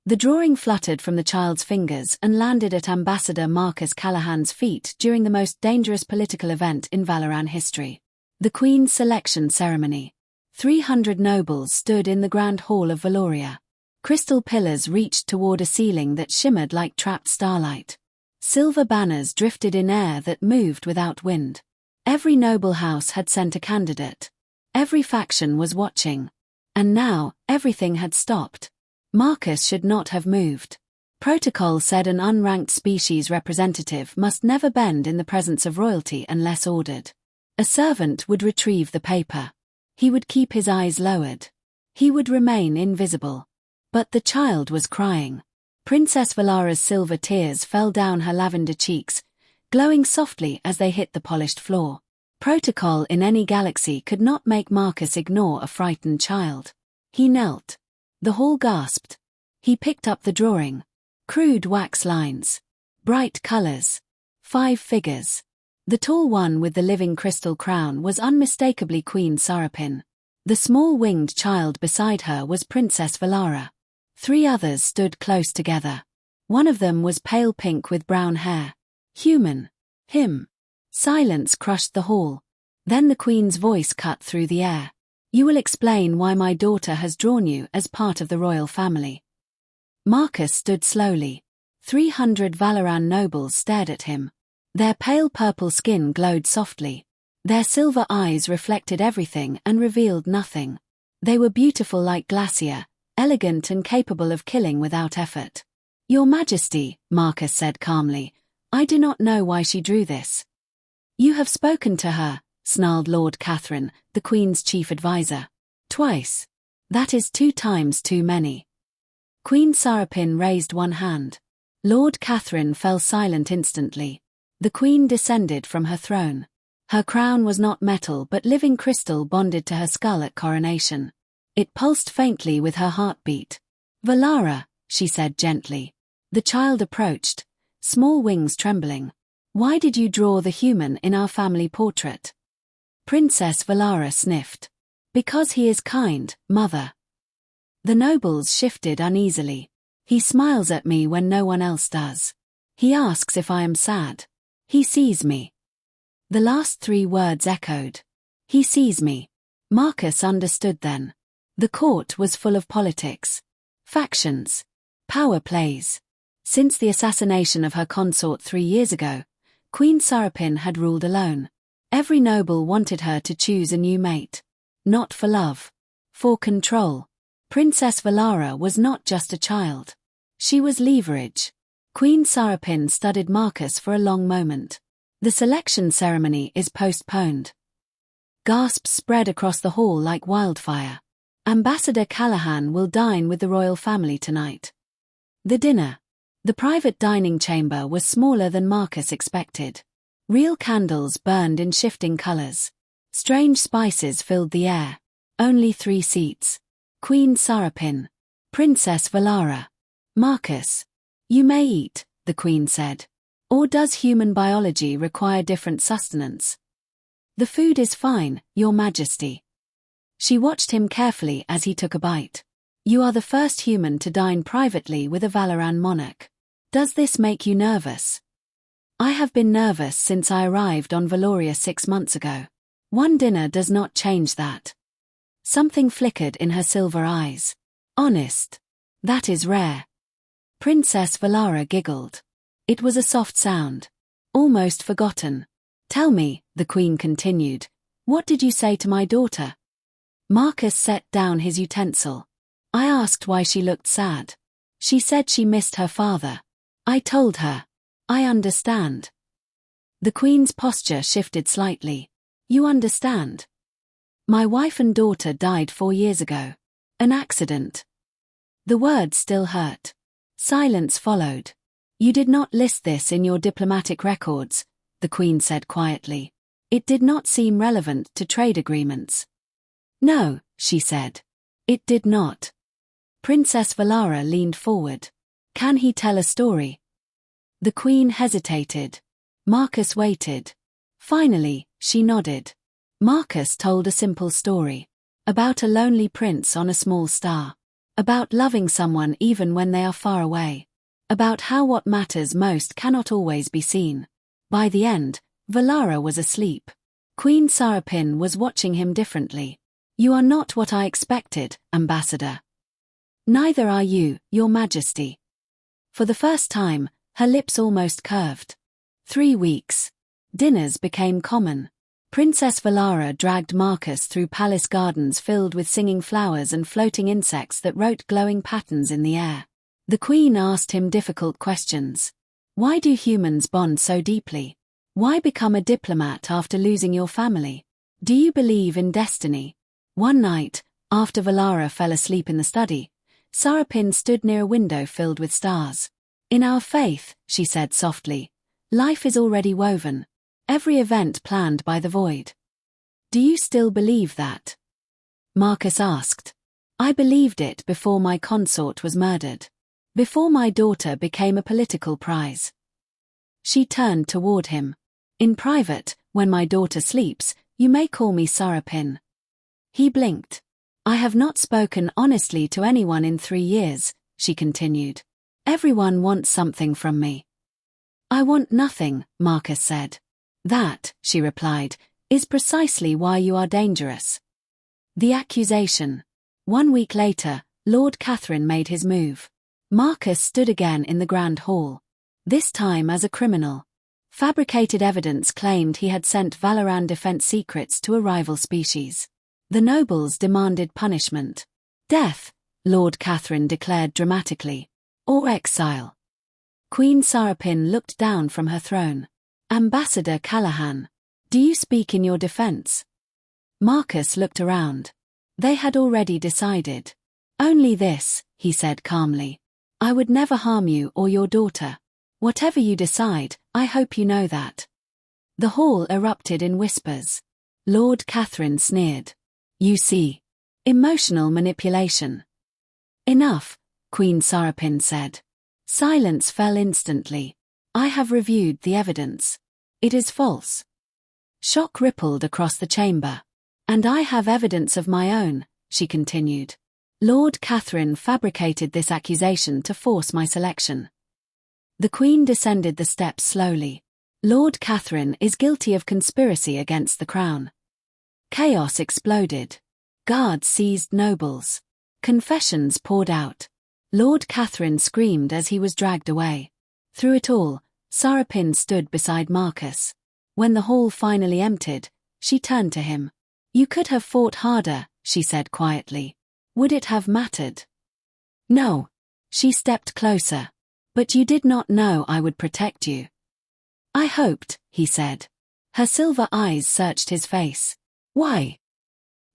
The drawing fluttered from the child's fingers and landed at Ambassador Marcus Callahan's feet during the most dangerous political event in Valoran history. The Queen's selection ceremony. 300 nobles stood in the Grand Hall of Valoria. Crystal pillars reached toward a ceiling that shimmered like trapped starlight. Silver banners drifted in air that moved without wind. Every noble house had sent a candidate. Every faction was watching. And now, everything had stopped. Marcus should not have moved. Protocol said an unranked species representative must never bend in the presence of royalty unless ordered. A servant would retrieve the paper. He would keep his eyes lowered. He would remain invisible. But the child was crying. Princess Valara's silver tears fell down her lavender cheeks, glowing softly as they hit the polished floor. Protocol in any galaxy could not make Marcus ignore a frightened child. He knelt. The hall gasped. He picked up the drawing. Crude wax lines. Bright colors. 5 figures. The tall one with the living crystal crown was unmistakably Queen Sarapin. The small winged child beside her was Princess Valara. 3 others stood close together. One of them was pale pink with brown hair. Human. Him. Silence crushed the hall. Then the Queen's voice cut through the air. You will explain why my daughter has drawn you as part of the royal family. Marcus stood slowly. 300 Valoran nobles stared at him. Their pale purple skin glowed softly. Their silver eyes reflected everything and revealed nothing. They were beautiful like glacier, elegant and capable of killing without effort. Your Majesty, Marcus said calmly, I do not know why she drew this. You have spoken to her, snarled Lord Catherine, the Queen's chief advisor. Twice. That is 2 times too many. Queen Sarapin raised one hand. Lord Catherine fell silent instantly. The Queen descended from her throne. Her crown was not metal but living crystal bonded to her skull at coronation. It pulsed faintly with her heartbeat. Valara, she said gently. The child approached, small wings trembling. Why did you draw the human in our family portrait? Princess Valara sniffed. Because he is kind, mother. The nobles shifted uneasily. He smiles at me when no one else does. He asks if I am sad. He sees me. The last 3 words echoed. He sees me. Marcus understood then. The court was full of politics. Factions. Power plays. Since the assassination of her consort 3 years ago, Queen Sarapin had ruled alone. Every noble wanted her to choose a new mate. Not for love. For control. Princess Valara was not just a child. She was leverage. Queen Sarapin studied Marcus for a long moment. The selection ceremony is postponed. Gasps spread across the hall like wildfire. Ambassador Callahan will dine with the royal family tonight. The dinner. The private dining chamber was smaller than Marcus expected. Real candles burned in shifting colors. Strange spices filled the air. Only 3 seats. Queen Sarapin. Princess Valara. Marcus. You may eat, the Queen said. Or does human biology require different sustenance? The food is fine, Your Majesty. She watched him carefully as he took a bite. You are the first human to dine privately with a Valoran monarch. Does this make you nervous? I have been nervous since I arrived on Valoria 6 months ago. One dinner does not change that. Something flickered in her silver eyes. Honest. That is rare. Princess Valara giggled. It was a soft sound. Almost forgotten. Tell me, the Queen continued, what did you say to my daughter? Marcus set down his utensil. I asked why she looked sad. She said she missed her father. I told her. I understand. The Queen's posture shifted slightly. You understand? My wife and daughter died 4 years ago. An accident. The words still hurt. Silence followed. You did not list this in your diplomatic records, the Queen said quietly. It did not seem relevant to trade agreements. No, she said. It did not. Princess Valara leaned forward. Can he tell a story? The Queen hesitated. Marcus waited. Finally, she nodded. Marcus told a simple story. About a lonely prince on a small star. About loving someone even when they are far away. About how what matters most cannot always be seen. By the end, Valara was asleep. Queen Sarapin was watching him differently. You are not what I expected, Ambassador. Neither are you, Your Majesty. For the first time, her lips almost curved. 3 weeks. Dinners became common. Princess Valara dragged Marcus through palace gardens filled with singing flowers and floating insects that wrote glowing patterns in the air. The Queen asked him difficult questions. Why do humans bond so deeply? Why become a diplomat after losing your family? Do you believe in destiny? One night, after Valara fell asleep in the study, Sarapin stood near a window filled with stars. In our faith, she said softly, life is already woven. Every event planned by the void. Do you still believe that? Marcus asked. I believed it before my consort was murdered. Before my daughter became a political prize. She turned toward him. In private, when my daughter sleeps, you may call me Sarapin. He blinked. I have not spoken honestly to anyone in 3 years, she continued. Everyone wants something from me. I want nothing, Marcus said. That, she replied, is precisely why you are dangerous. The accusation. 1 week later, Lord Catherine made his move. Marcus stood again in the Grand Hall. This time as a criminal. Fabricated evidence claimed he had sent Valoran defense secrets to a rival species. The nobles demanded punishment. Death, Lord Catherine declared dramatically. Or exile. Queen Sarapin looked down from her throne. Ambassador Callahan, do you speak in your defense? Marcus looked around. They had already decided. Only this, he said calmly. I would never harm you or your daughter. Whatever you decide, I hope you know that. The hall erupted in whispers. Lord Catherine sneered. You see. Emotional manipulation. Enough, Queen Sarapin said. Silence fell instantly. I have reviewed the evidence. It is false. Shock rippled across the chamber. And I have evidence of my own, she continued. Lord Catherine fabricated this accusation to force my selection. The Queen descended the steps slowly. Lord Catherine is guilty of conspiracy against the crown. Chaos exploded. Guards seized nobles. Confessions poured out. Lord Catherine screamed as he was dragged away. Through it all, Sarapin stood beside Marcus. When the hall finally emptied, she turned to him. You could have fought harder, she said quietly. Would it have mattered? No. She stepped closer. But you did not know I would protect you. I hoped, he said. Her silver eyes searched his face. Why?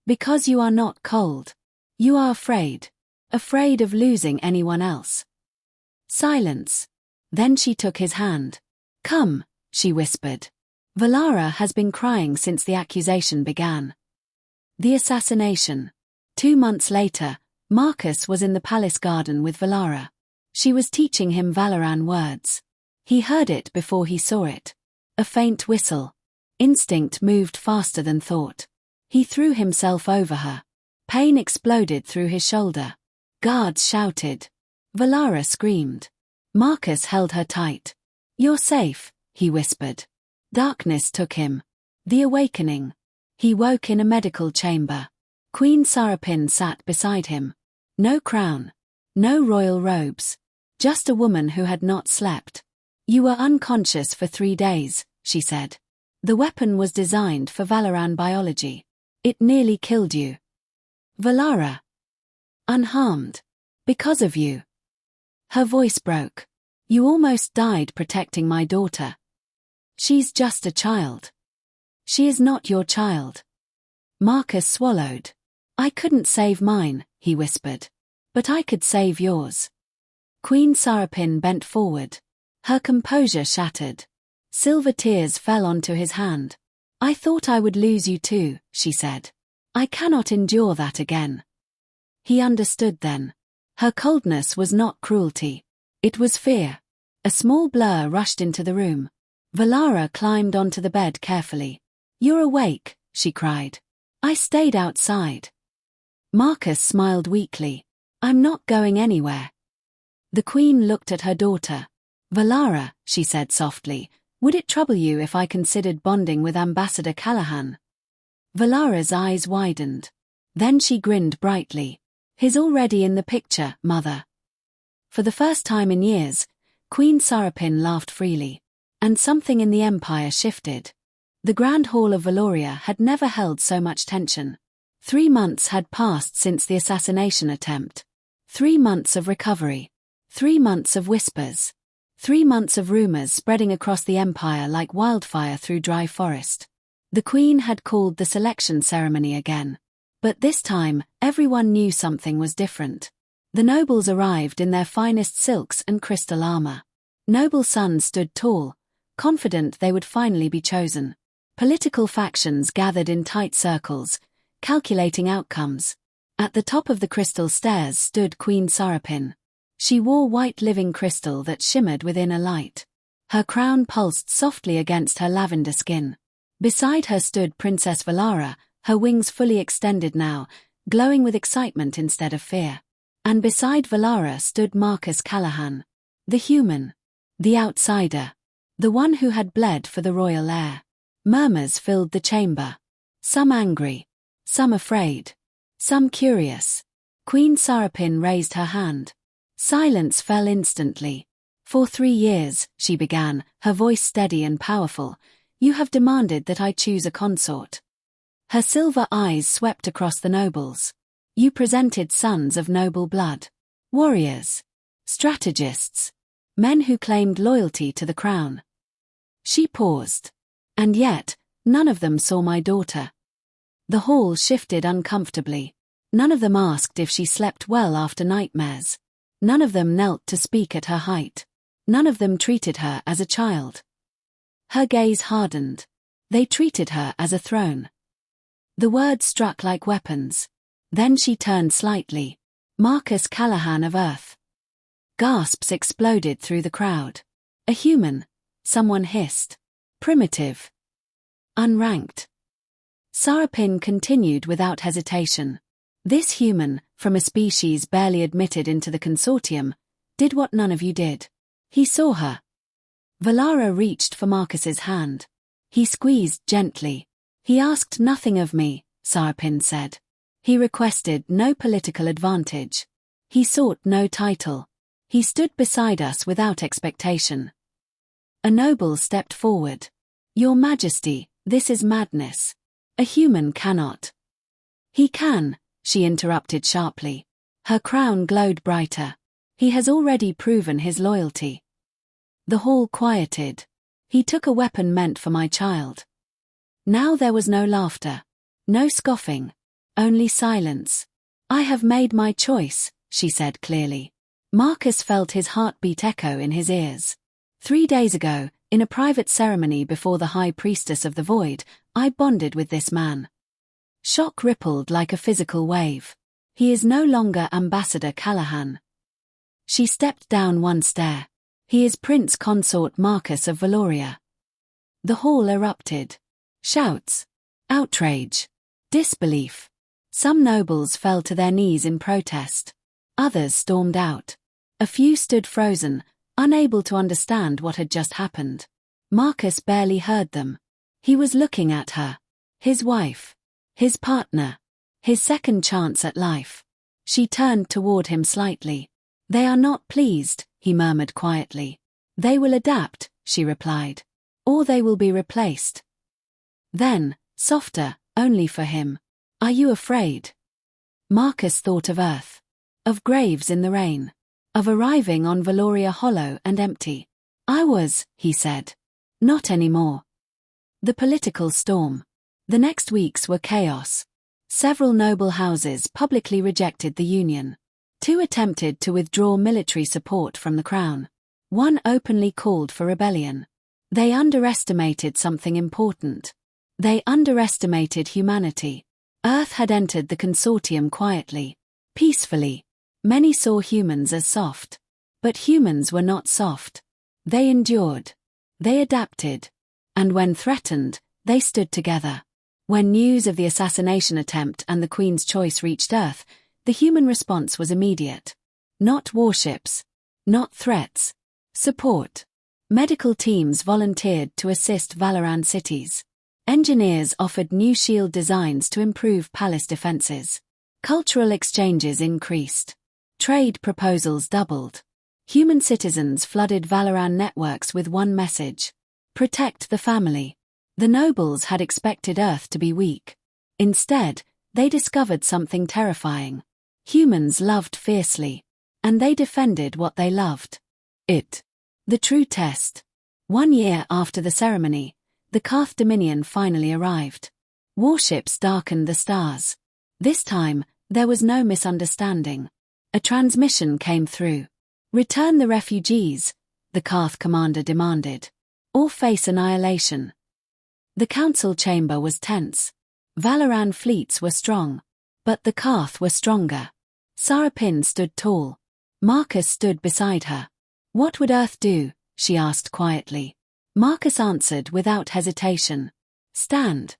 Because you are not cold. You are afraid. Afraid of losing anyone else. Silence. Then she took his hand. Come, she whispered. Valara has been crying since the accusation began. The assassination. 2 months later, Marcus was in the palace garden with Valara. She was teaching him Valoran words. He heard it before he saw it. A faint whistle. Instinct moved faster than thought. He threw himself over her. Pain exploded through his shoulder. Guards shouted. Valara screamed. Marcus held her tight. You're safe, he whispered. Darkness took him. The awakening. He woke in a medical chamber. Queen Sarapin sat beside him. No crown. No royal robes. Just a woman who had not slept. You were unconscious for 3 days, she said. The weapon was designed for Valoran biology. It nearly killed you. Valara. Unharmed. Because of you. Her voice broke. You almost died protecting my daughter. She's just a child. She is not your child. Marcus swallowed. I couldn't save mine, he whispered. But I could save yours. Queen Sarapin bent forward. Her composure shattered. Silver tears fell onto his hand. I thought I would lose you too, she said. I cannot endure that again. He understood then. Her coldness was not cruelty. It was fear. A small blur rushed into the room. Valara climbed onto the bed carefully. You're awake, she cried. I stayed outside. Marcus smiled weakly. I'm not going anywhere. The Queen looked at her daughter. Valara, she said softly, would it trouble you if I considered bonding with Ambassador Callahan? Valara's eyes widened. Then she grinned brightly. He's already in the picture, Mother. For the first time in years, Queen Sarapin laughed freely. And something in the Empire shifted. The Grand Hall of Valoria had never held so much tension. 3 months had passed since the assassination attempt. 3 months of recovery. 3 months of whispers. 3 months of rumors spreading across the Empire like wildfire through dry forest. The Queen had called the selection ceremony again. But this time, everyone knew something was different. The nobles arrived in their finest silks and crystal armor. Noble sons stood tall, confident they would finally be chosen. Political factions gathered in tight circles, calculating outcomes. At the top of the crystal stairs stood Queen Sarapin. She wore white living crystal that shimmered within a light. Her crown pulsed softly against her lavender skin. Beside her stood Princess Valara, her wings fully extended now, glowing with excitement instead of fear. And beside Valara stood Marcus Callahan. The human. The outsider. The one who had bled for the royal heir. Murmurs filled the chamber. Some angry. Some afraid. Some curious. Queen Sarapin raised her hand. Silence fell instantly. For 3 years, she began, her voice steady and powerful, you have demanded that I choose a consort. Her silver eyes swept across the nobles. You presented sons of noble blood. Warriors. Strategists. Men who claimed loyalty to the crown. She paused. And yet, none of them saw my daughter. The hall shifted uncomfortably. None of them asked if she slept well after nightmares. None of them knelt to speak at her height. None of them treated her as a child. Her gaze hardened. They treated her as a throne. The words struck like weapons. Then she turned slightly. Marcus Callahan of Earth. Gasps exploded through the crowd. A human. Someone hissed. Primitive. Unranked. Sarapin continued without hesitation. This human, from a species barely admitted into the consortium, did what none of you did. He saw her. Valara reached for Marcus's hand. He squeezed gently. He asked nothing of me, Sarapin said. He requested no political advantage. He sought no title. He stood beside us without expectation. A noble stepped forward. Your Majesty, this is madness. A human cannot. He can, she interrupted sharply. Her crown glowed brighter. He has already proven his loyalty. The hall quieted. He took a weapon meant for my child. Now there was no laughter. No scoffing. Only silence. I have made my choice, she said clearly. Marcus felt his heartbeat echo in his ears. 3 days ago, in a private ceremony before the High Priestess of the Void, I bonded with this man. Shock rippled like a physical wave. He is no longer Ambassador Callahan. She stepped down one stair. He is Prince Consort Marcus of Valoria. The hall erupted. Shouts. Outrage. Disbelief. Some nobles fell to their knees in protest. Others stormed out. A few stood frozen, unable to understand what had just happened. Marcus barely heard them. He was looking at her. His wife. His partner. His second chance at life. She turned toward him slightly. They are not pleased, he murmured quietly. They will adapt, she replied. Or they will be replaced. Then, softer, only for him. Are you afraid? Marcus thought of Earth. Of graves in the rain. Of arriving on Valoria hollow and empty. I was, he said. Not anymore. The political storm. The next weeks were chaos. Several noble houses publicly rejected the union. 2 attempted to withdraw military support from the crown. 1 openly called for rebellion. They underestimated something important. They underestimated humanity. Earth had entered the consortium quietly, peacefully. Many saw humans as soft. But humans were not soft. They endured. They adapted. And when threatened, they stood together. When news of the assassination attempt and the Queen's choice reached Earth, The human response was immediate. Not warships. Not threats. Support. Medical teams volunteered to assist Valoran cities. Engineers offered new shield designs to improve palace defenses. Cultural exchanges increased. Trade proposals doubled. Human citizens flooded Valoran networks with one message: protect the family. The nobles had expected Earth to be weak. Instead, they discovered something terrifying. Humans loved fiercely. And they defended what they loved. It. The true test. 1 year after the ceremony, the Karth Dominion finally arrived. Warships darkened the stars. This time, there was no misunderstanding. A transmission came through. Return the refugees, the Karth commander demanded, or face annihilation. The council chamber was tense. Valoran fleets were strong. But the Karth were stronger. Sarapin stood tall. Marcus stood beside her. What would Earth do? She asked quietly. Marcus answered without hesitation. Stand.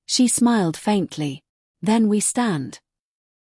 She smiled faintly. Then we stand.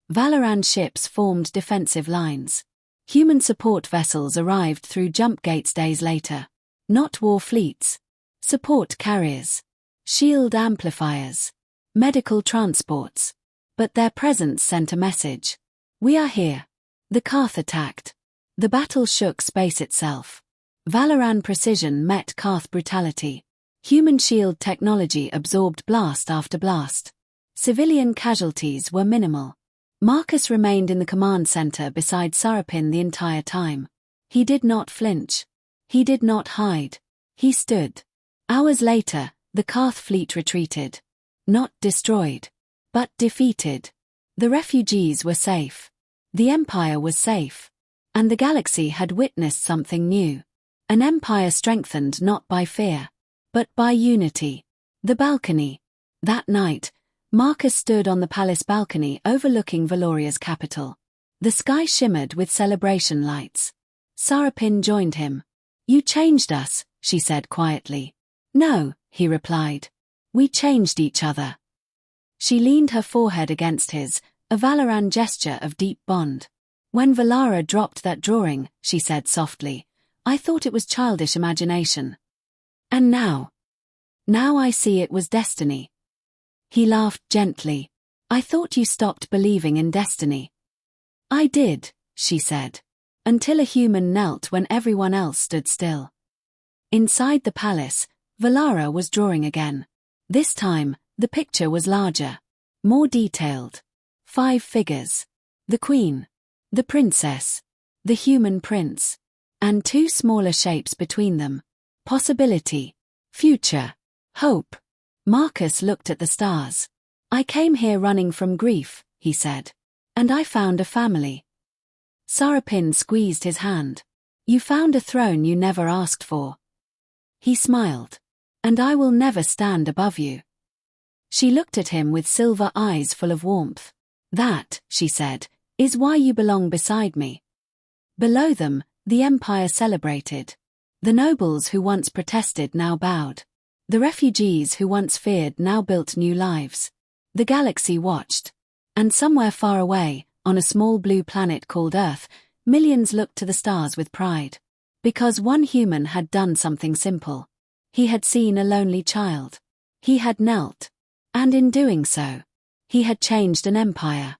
Valoran ships formed defensive lines. Human support vessels arrived through jump gates days later. Not war fleets. Support carriers. Shield amplifiers. Medical transports. But their presence sent a message. We are here. The Karth attacked. The battle shook space itself. Valoran precision met Karth brutality. Human shield technology absorbed blast after blast. Civilian casualties were minimal. Marcus remained in the command center beside Sarapin the entire time. He did not flinch. He did not hide. He stood. Hours later, the Karth fleet retreated. Not destroyed. But defeated. The refugees were safe. The Empire was safe. And the galaxy had witnessed something new. An empire strengthened not by fear, but by unity. The balcony. That night, Marcus stood on the palace balcony overlooking Valoria's capital. The sky shimmered with celebration lights. Sarapin joined him. You changed us, she said quietly. No, he replied. We changed each other. She leaned her forehead against his, a Valoran gesture of deep bond. When Valara dropped that drawing, she said softly, I thought it was childish imagination. And now? Now I see it was destiny. He laughed gently. I thought you stopped believing in destiny. I did, she said. Until a human knelt when everyone else stood still. Inside the palace, Valara was drawing again. This time, the picture was larger. More detailed. 5 figures. The queen. The princess. The human prince. And 2 smaller shapes between them. Possibility. Future. Hope. Marcus looked at the stars. I came here running from grief, he said. And I found a family. Sarapin squeezed his hand. You found a throne you never asked for. He smiled. And I will never stand above you. She looked at him with silver eyes full of warmth. That, she said, is why you belong beside me. Below them, the Empire celebrated. The nobles who once protested now bowed. The refugees who once feared now built new lives. The galaxy watched. And somewhere far away, on a small blue planet called Earth, millions looked to the stars with pride. Because one human had done something simple. He had seen a lonely child. He had knelt. And in doing so, he had changed an empire.